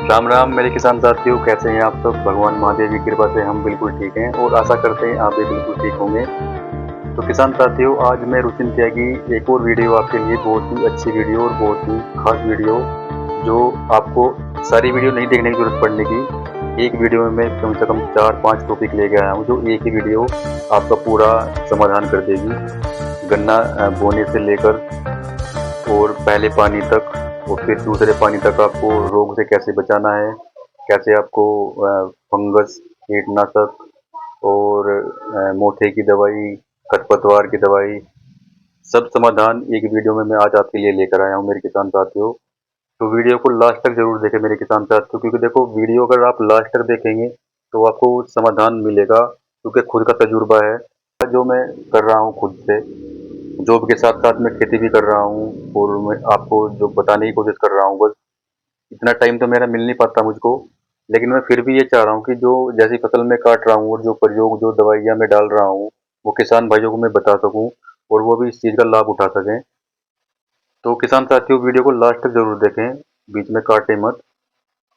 राम राम मेरे किसान साथियों, कैसे हैं आप सब। भगवान महादेव की कृपा से हम बिल्कुल ठीक हैं और आशा करते हैं आप भी बिल्कुल ठीक होंगे। तो किसान साथियों, आज मैं रुचिन त्यागी एक और वीडियो आपके लिए, बहुत ही अच्छी वीडियो और बहुत ही खास वीडियो, जो आपको सारी वीडियो नहीं देखने की जरूरत पड़ने की, एक वीडियो में मैं कम से कम 4-5 टॉपिक लेके आया हूँ, जो एक ही वीडियो आपका पूरा समाधान कर देगी। गन्ना बोने से लेकर और पहले पानी तक और फिर दूसरे पानी तक आपको रोग से कैसे बचाना है, कैसे आपको फंगस, कीटनाशक और मोथे की दवाई, खरपतवार की दवाई, सब समाधान एक वीडियो में मैं आज आपके लिए लेकर आया हूँ मेरे किसान साथियों। तो वीडियो को लास्ट तक जरूर देखें मेरे किसान साथियों, क्योंकि देखो वीडियो अगर आप लास्ट तक देखेंगे तो आपको समाधान मिलेगा, क्योंकि खुद का तजुर्बा है जो मैं कर रहा हूँ खुद से। जॉब के साथ साथ मैं खेती भी कर रहा हूँ और मैं आपको जो बताने की कोशिश कर रहा हूँ, बस इतना टाइम तो मेरा मिल नहीं पाता मुझको, लेकिन मैं फिर भी ये चाह रहा हूँ कि जो जैसी फसल मैं काट रहा हूँ और जो प्रयोग, जो दवाइयाँ मैं डाल रहा हूँ, वो किसान भाइयों को मैं बता सकूँ और वो भी इस चीज़ का लाभ उठा सकें। तो किसान साथियों, वीडियो को लास्ट तक जरूर देखें, बीच में काटें मत,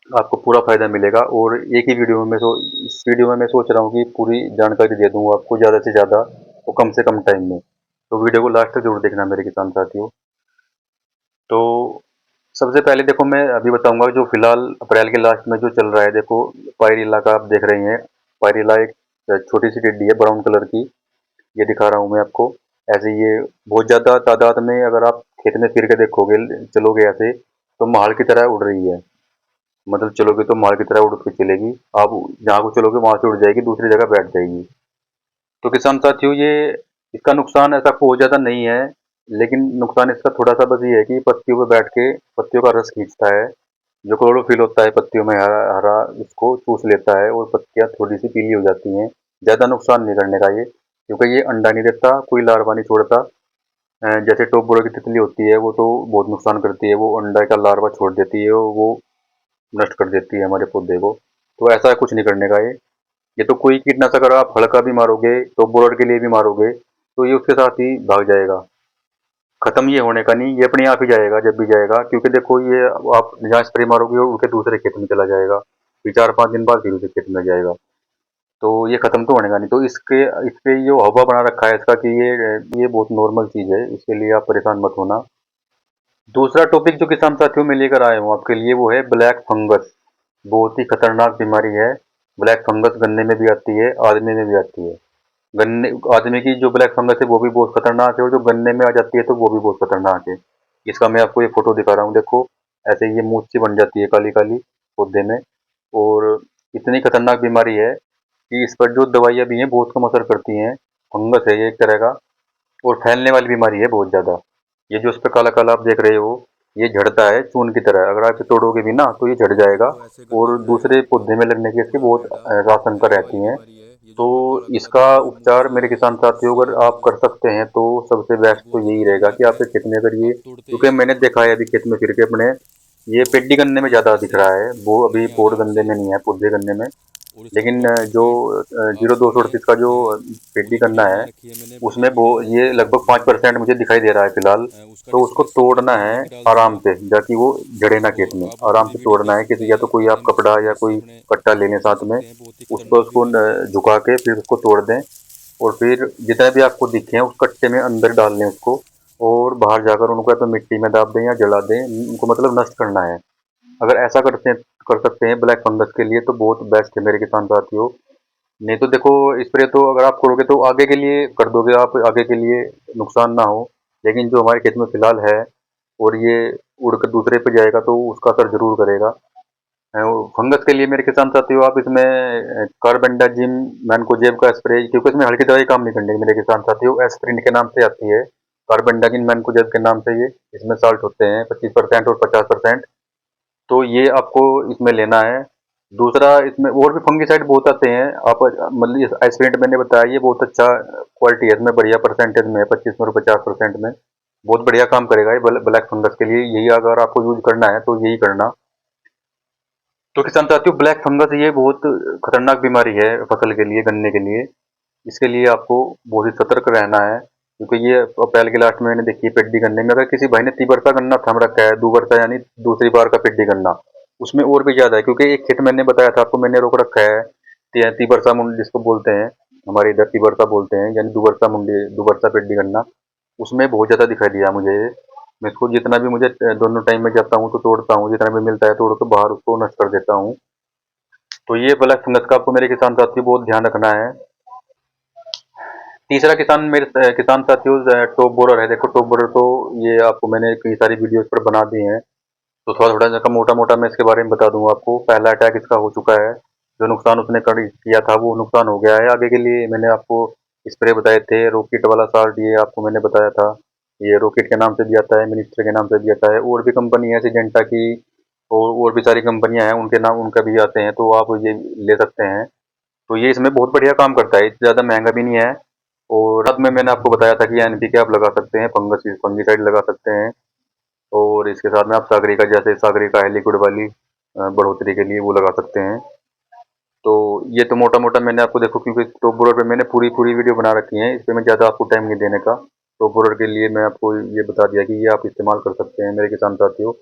आपको पूरा फायदा मिलेगा। और एक ही वीडियो में इस वीडियो में मैं सोच रहा हूँ कि पूरी जानकारी दे दूँ आपको ज़्यादा से ज़्यादा और कम से कम टाइम में। तो वीडियो को लास्ट तक जरूर देखना मेरे किसान साथियों। तो सबसे पहले देखो, मैं अभी बताऊंगा जो फिलहाल अप्रैल के लास्ट में जो चल रहा है। देखो, पायरिल्ला का आप देख रहे हैं। पायरिल्ला एक छोटी सी टिड्डी है ब्राउन कलर की, ये दिखा रहा हूँ मैं आपको। ऐसे ये बहुत ज़्यादा तादाद में, अगर आप खेत में फिर के देखोगे, चलोगे ऐसे, तो महाल की तरह उड़ रही है। मतलब चलोगे तो महाल की तरह उड़ के चलेगी, आप जहाँ को चलोगे वहां से उड़ जाएगी, दूसरी जगह बैठ जाएगी। तो किसान साथियों, ये इसका नुकसान ऐसा बहुत ज़्यादा नहीं है, लेकिन नुकसान इसका थोड़ा सा बस ये है कि पत्तियों पर बैठ के पत्तियों का रस खींचता है, जो क्लोरोफिल होता है पत्तियों में, हरा हरा, उसको चूस लेता है और पत्तियां थोड़ी सी पीली हो जाती हैं। ज़्यादा नुकसान नहीं करने का ये, क्योंकि ये अंडा नहीं देता, कोई लार्वा नहीं छोड़ता। जैसे टोप बोरो की तितली होती है, वो तो बहुत नुकसान करती है, वो अंडा का लार्वा छोड़ देती है और वो नष्ट कर देती है हमारे पौधे को। तो ऐसा कुछ नहीं करने का ये तो कोई कीटनाशक अगर आप हल्का भी मारोगे, टॉप बोरर के लिए भी मारोगे, तो ये उसके साथ ही भाग जाएगा। खत्म ये होने का नहीं, ये अपने आप ही जाएगा जब भी जाएगा, क्योंकि देखो ये आप जहाँ स्प्रे मारोगे और उनके दूसरे खेत में चला जाएगा, फिर 4-5 दिन बाद फिर उसी खेत में जाएगा। तो ये खत्म तो होने का नहीं। तो इसके इसके जो हवा बना रखा है इसका, कि ये बहुत नॉर्मल चीज़ है, इसके लिए आप परेशान मत होना। दूसरा टॉपिक जो किसान साथियों में लेकर आए हूँ आपके लिए, वो है ब्लैक फंगस। बहुत ही खतरनाक बीमारी है ब्लैक फंगस। गन्ने में भी आती है, आदमी में भी आती है। गन्ने आदमी की जो ब्लैक फंगस है वो भी बहुत खतरनाक है, और जो गन्ने में आ जाती है तो वो भी बहुत खतरनाक है। इसका मैं आपको ये फोटो दिखा रहा हूँ, देखो ऐसे ये मूंछ सी बन जाती है काली काली पौधे में। और इतनी खतरनाक बीमारी है कि इस पर जो दवाइयाँ भी हैं बहुत कम असर करती हैं। फंगस है ये एक तरह का, और फैलने वाली बीमारी है बहुत ज़्यादा। ये जो उस पर काला काला आप देख रहे हो, ये झड़ता है चून की तरह, अगर आप इसे तोड़ोगे भी ना तो ये झड़ जाएगा। और दूसरे पौधे में लगने की इसकी बहुत आशंका रहती है। तो इसका उपचार मेरे किसान साथियों अगर आप कर सकते हैं तो सबसे बेस्ट तो यही रहेगा कि आपके खेत में अगर ये, क्योंकि मैंने देखा है अभी खेत में फिर के अपने, ये पेड्डी गन्ने में ज़्यादा दिख रहा है, वो अभी पोड़ गन्ने में नहीं है, पौधे गन्ने में। लेकिन जो 0238 का जो पेड्डी गन्ना है, उसमें वो ये लगभग 5% मुझे दिखाई दे रहा है फिलहाल। तो उसको तोड़ना है आराम से, जाकि वो जड़े ना खेत में, आराम से तोड़ना है किसी, या तो कोई आप कपड़ा या कोई कट्टा ले लें साथ में, उस पर उसको झुका के फिर उसको तोड़ दें। और फिर जितने भी आपको दिखे हैं उस कट्टे में अंदर डाल लें उसको, और बाहर जाकर उनको या तो मिट्टी में दाब दें या जला दें, उनको मतलब नष्ट करना है। अगर ऐसा कर सकते हैं ब्लैक फंगस के लिए तो बहुत बेस्ट है मेरे किसान साथियों। नहीं तो देखो, स्प्रे तो अगर आप करोगे तो आगे के लिए कर दोगे आप, आगे के लिए नुकसान ना हो। लेकिन जो हमारे खेत में फिलहाल है और ये उड़कर दूसरे पे जाएगा तो उसका असर जरूर करेगा। फंगस के लिए मेरे किसान साथियों, आप इसमें कार्बेंडाजिम मैनकोजेब का स्प्रे, क्योंकि इसमें हल्की दवाई काम नहीं करनी मेरे किसान साथियों, एस्प्रिन के नाम से आती है, कार्बेंडाजिम मैनकोजेब के नाम से। ये इसमें साल्ट होते हैं 25% और 50%। तो ये आपको इसमें लेना है। दूसरा, इसमें और भी फंगिसाइड बहुत आते हैं, आप मतलब एस्पिरेंट मैंने बताया, ये बहुत अच्छा क्वालिटी है, इसमें बढ़िया परसेंटेज में है, 25 में और 50% में, बहुत बढ़िया काम करेगा ये ब्लैक फंगस के लिए। यही अगर आपको यूज करना है तो यही करना। तो किसान साथियों, ब्लैक फंगस ये बहुत खतरनाक बीमारी है फसल के लिए, गन्ने के लिए। इसके लिए आपको बहुत ही सतर्क रहना है, क्योंकि ये अप्रैल के लास्ट में मैंने देखी है पेड्डी गन्ने में। अगर किसी भाई ने 3 वर्षा गन्ना थम रखा है, 2 वर्षा यानी दूसरी बार का पेड्डी गन्ना, उसमें और भी ज़्यादा है, क्योंकि एक खेत मैंने बताया था आपको, मैंने रोक रखा है तिबरसा मुंडी जिसको बोलते हैं, हमारे इधर तिबरसा बोलते हैं, यानी दुबरसा मुंडी, दुबरसा पेड्डी गन्ना। उसमें बहुत ज़्यादा दिखाई दिया मुझे ये। मैं इसको जितना भी मुझे दोनों टाइम में जाता हूँ तो तोड़ता हूँ, जितना भी मिलता है तोड़ के बाहर उसको नष्ट कर देता हूँ। तो ये ब्लैक फंगस का आपको मेरे किसान साथियों बहुत ध्यान रखना है। तीसरा किसान मेरे किसान साथियों टॉप बोरर है। देखो टॉप बोरर तो ये आपको मैंने कई सारी वीडियोस पर बना दी हैं, तो थोड़ा थोड़ा जगह मोटा मोटा मैं इसके बारे में बता दूंगा आपको। पहला अटैक इसका हो चुका है, जो नुकसान उसने किया था वो नुकसान हो गया है। आगे के लिए मैंने आपको स्प्रे बताए थे, रॉकेट वाला साल्ट ये आपको मैंने बताया था, ये रॉकेट के नाम से भी आता है, मिनिस्टर के नाम से भी आता है, और भी कंपनी है सिजेंटा की, और भी सारी कंपनियां हैं उनके नाम उनका भी आते हैं, तो आप ये ले सकते हैं। तो ये इसमें बहुत बढ़िया काम करता है, ज़्यादा महंगा भी नहीं है। और रात में मैंने आपको बताया था कि एनपीके आप लगा सकते हैं, फंगीसाइड लगा सकते हैं, और इसके साथ में आप सागरिका, जैसे सागरिका है लिक्विड वाली बढ़ोतरी के लिए, वो लगा सकते हैं। तो ये तो मोटा मोटा मैंने आपको, देखो क्योंकि टॉप बोरर पे मैंने पूरी पूरी वीडियो बना रखी है, इस पर मैं ज़्यादा आपको टाइम नहीं देने का। टॉप बोरर के लिए मैं आपको ये बता दिया कि ये आप इस्तेमाल कर सकते हैं मेरे किसान साथियों।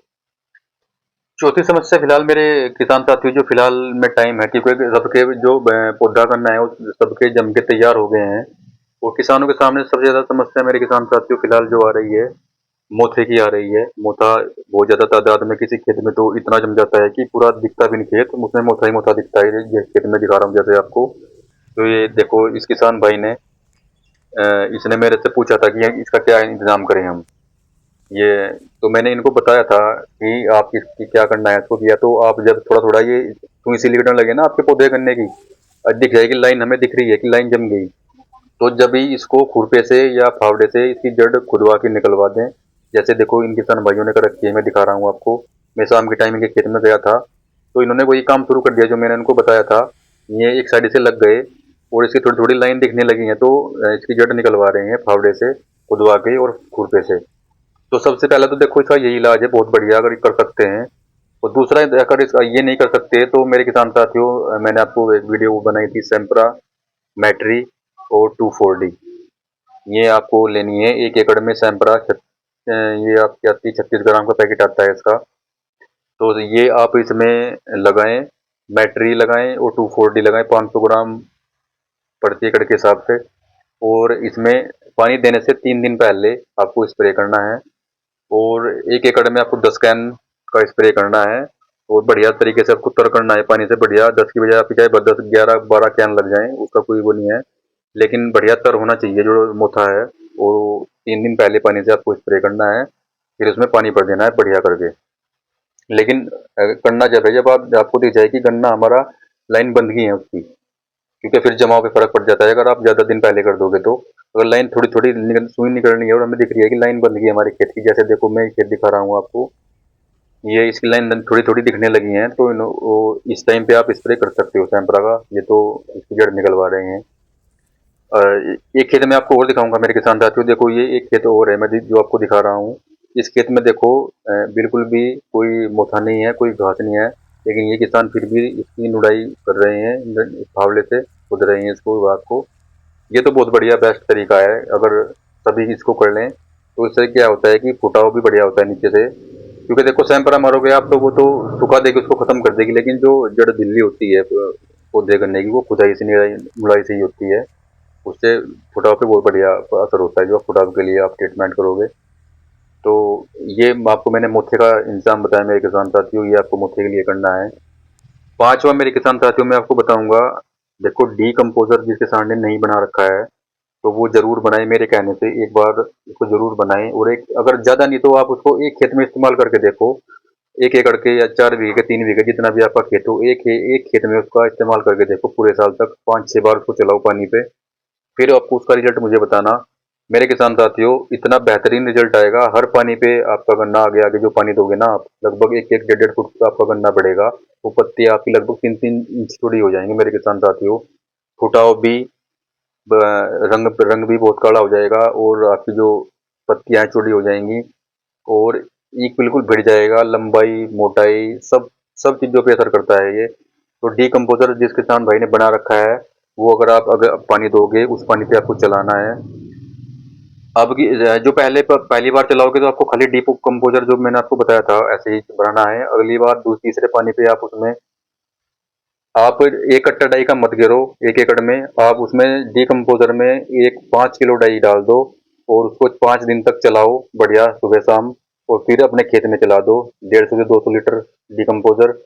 चौथी समस्या फिलहाल मेरे किसान साथियों जो फिलहाल में टाइम है, क्योंकि सबके जो पौधा करना है वो सबके जम के तैयार हो गए हैं, और किसानों के सामने सबसे ज़्यादा समस्या मेरे किसान साथियों फिलहाल जो आ रही है, मोथे की आ रही है। मोथा बहुत ज़्यादा तादाद में किसी खेत में तो इतना जम जाता है कि पूरा दिखता भी नहीं खेत, उसमें मोथा ही मोथा दिखता है। ये खेत में दिखा रहा हूँ जैसे आपको। तो ये देखो इस किसान भाई ने इसने मेरे से पूछा था कि इसका क्या इंतजाम करें हम। ये तो मैंने इनको बताया था कि आप इसकी क्या करना है इसको, किया तो आप जब थोड़ा थोड़ा ये सुई सी लगने लगे ना आपके पौधे करने की, दिख जाएगी लाइन, हमें दिख रही है कि लाइन जम गई, तो जब ही इसको खुरपे से या फावड़े से इसकी जड़ खुदवा के निकलवा दें। जैसे देखो इन किसान भाइयों ने कर रखी है, मैं दिखा रहा हूँ आपको। मैं शाम के टाइम इनके खेत में गया था, तो इन्होंने वही काम शुरू कर दिया जो मैंने इनको बताया था। ये एक साइड से लग गए और इसकी थोड़ी थोड़ी लाइन दिखने लगी है, तो इसकी जड़ निकलवा रहे हैं फावड़े से खुदवा के और खुरपे से। तो सबसे पहला तो देखो इसका यही इलाज है, बहुत बढ़िया अगर कर सकते हैं। और दूसरा अगर इसका ये नहीं कर सकते तो मेरे किसान साथियों, मैंने आपको एक वीडियो बनाई थी सेम्प्रा मैट्री और 2,4-D, ये आपको लेनी है 1 एकड़ में। सैंपरा ये आपकी आती है 36 ग्राम का पैकेट आता है इसका, तो ये आप इसमें लगाएं, बैटरी लगाएं और 2,4-D लगाएं 500 ग्राम प्रति एकड़ के हिसाब से। और इसमें पानी देने से 3 दिन पहले आपको स्प्रे करना है, और 1 एकड़ में आपको 10 कैन का स्प्रे करना है, और बढ़िया तरीके से आपको तर करना है पानी से। बढ़िया 10 की बजाय आपकी चाहे 10, 11, 12 कैन लग जाएं, उसका कोई वो नहीं है, लेकिन बढ़िया तर होना चाहिए जो मोथा है। और 3 दिन पहले पानी से आपको स्प्रे करना है, फिर उसमें पानी भर देना है बढ़िया करके। लेकिन करना जब है जब आपको दिख जाए कि गन्ना हमारा लाइन बंद गई है उसकी, क्योंकि फिर जमाव पे फर्क पड़ जाता है अगर आप ज़्यादा दिन पहले कर दोगे तो। अगर लाइन थोड़ी थोड़ी सुई निकल रही है और हमें दिख रही है कि लाइन बंद गई है हमारे खेत की, जैसे देखो मैं खेत दिखा रहा हूँ आपको, ये इसकी लाइन थोड़ी थोड़ी दिखने लगी है, तो इस टाइम पे आप स्प्रे कर सकते हो सैंपरा का, ये तो इसकी जड़ निकलवा रहे हैं। एक खेत में आपको और दिखाऊंगा मेरे किसान साथियों, देखो ये एक खेत और है मैं जो आपको दिखा रहा हूँ। इस खेत में देखो बिल्कुल भी कोई मोथा नहीं है, कोई घास नहीं है, लेकिन ये किसान फिर भी इसकी निराई कर रहे हैं, फावड़े से खुद रहे हैं इसको रात को। ये तो बहुत बढ़िया बेस्ट तरीका है, अगर सभी इसको कर लें तो इससे क्या होता है कि फुटाव भी बढ़िया होता है नीचे से। क्योंकि देखो सैंपरा मारोगे आप तो वो तो सुखा देगी, उसको खत्म कर देगी, लेकिन जो जड़ दिल्ली होती है पौधे करने की वो खुदाई से मुड़ाई से ही होती है, उससे फुटाव पे बहुत बढ़िया असर होता है जो फुटाव के लिए आप ट्रीटमेंट करोगे। तो ये आपको मैंने मोथे का इंतजाम बताया मेरे किसान साथियों, ये आपको मोथे के लिए करना है। पांचवा मेरे किसान साथियों मैं आपको बताऊंगा, देखो डी कंपोजर जिस किसान ने नहीं बना रखा है तो वो जरूर बनाए, मेरे कहने से एक बार उसको जरूर बनाएं। और एक अगर ज्यादा नहीं तो आप उसको एक खेत में इस्तेमाल करके देखो, 1 एकड़ के या 4 बीघे 3 बीघे जितना भी आपका खेत हो, एक खेत में उसका इस्तेमाल करके देखो पूरे साल तक, 5-6 बार उसको चलाओ पानी पे, फिर आपको उसका रिजल्ट मुझे बताना। मेरे किसान साथियों इतना बेहतरीन रिजल्ट आएगा, हर पानी पे आपका गन्ना आगे आगे जो पानी दोगे ना आप, लगभग 1-1 1.5 फुट का आपका गन्ना बढ़ेगा। वो पत्ती आपकी लगभग 3-3 इंच चौड़ी हो जाएंगी मेरे किसान साथियों। फुटाव भी, रंग रंग भी बहुत काला हो जाएगा, और आपकी जो पत्तियां चौड़ी हो जाएंगी, और एक बिल्कुल भिड़ जाएगा, लंबाई मोटाई सब सब चीज़ों पे असर करता है ये। तो डीकम्पोजर जिस किसान भाई ने बना रखा है, वो अगर आप अगर पानी दोगे उस पानी पे आपको चलाना है। अब की जो पहली बार चलाओगे तो आपको खाली डीकम्पोज़र जो मैंने आपको बताया था ऐसे ही बनाना है। अगली बार तीसरे पानी पे आप उसमें आप 1 कट्टा डाई का मत गिरो 1 एकड़ में, आप उसमें डीकम्पोज़र में एक 5 किलो डाई डाल दो और उसको 5 दिन तक चलाओ बढ़िया सुबह-शाम और फिर अपने खेत में चला दो 150 से 200 लीटर डीकम्पोज़र।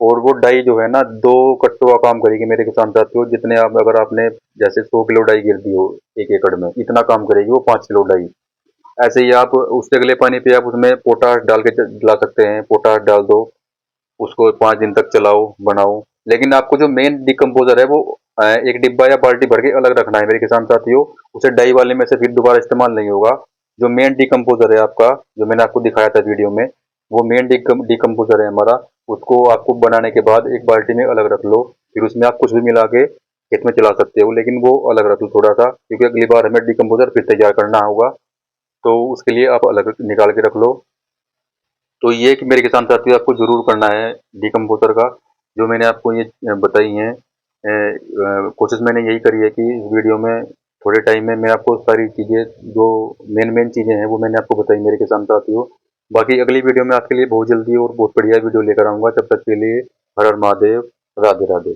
और वो डाई जो है ना 2 कट्टों का काम करेगी मेरे किसान साथियों, जितने आप अगर आपने जैसे 100 किलो डाई गिर दी हो 1 एकड़ में, इतना काम करेगी वो 5 किलो डाई। ऐसे ही आप उससे अगले पानी पे आप उसमें पोटाश डाल के चला सकते हैं, पोटाश डाल दो, उसको 5 दिन तक चलाओ, बनाओ। लेकिन आपको जो मेन डिकम्पोज़र है वो एक डिब्बा या बाल्टी भर के अलग रखना है मेरे किसान साथियों, उसे डाई वाले में से फिर दोबारा इस्तेमाल नहीं होगा। जो मेन डिकम्पोज़र है आपका, जो मैंने आपको दिखाया था वीडियो में, वो मेन डिकम्पोज़र है हमारा, उसको आपको बनाने के बाद एक बाल्टी में अलग रख लो, फिर उसमें आप कुछ भी मिला के खेत में चला सकते हो, लेकिन वो अलग रख लो थोड़ा-सा, क्योंकि अगली बार हमें डिकम्पोज़र फिर तैयार करना होगा, तो उसके लिए आप अलग निकाल के रख लो। तो ये कि मेरे किसान साथियों आपको ज़रूर करना है डिकम्पोज़र का, जो मैंने आपको ये बताई हैं। कोशिश मैंने यही करी है कि इस वीडियो में थोड़े टाइम में मैं आपको सारी चीज़ें जो मेन चीज़ें हैं वो मैंने आपको बताई मेरे किसान साथियों। बाकी अगली वीडियो में आपके लिए बहुत जल्दी और बहुत बढ़िया वीडियो लेकर आऊँगा, तब तक के लिए हर हर महादेव, राधे राधे।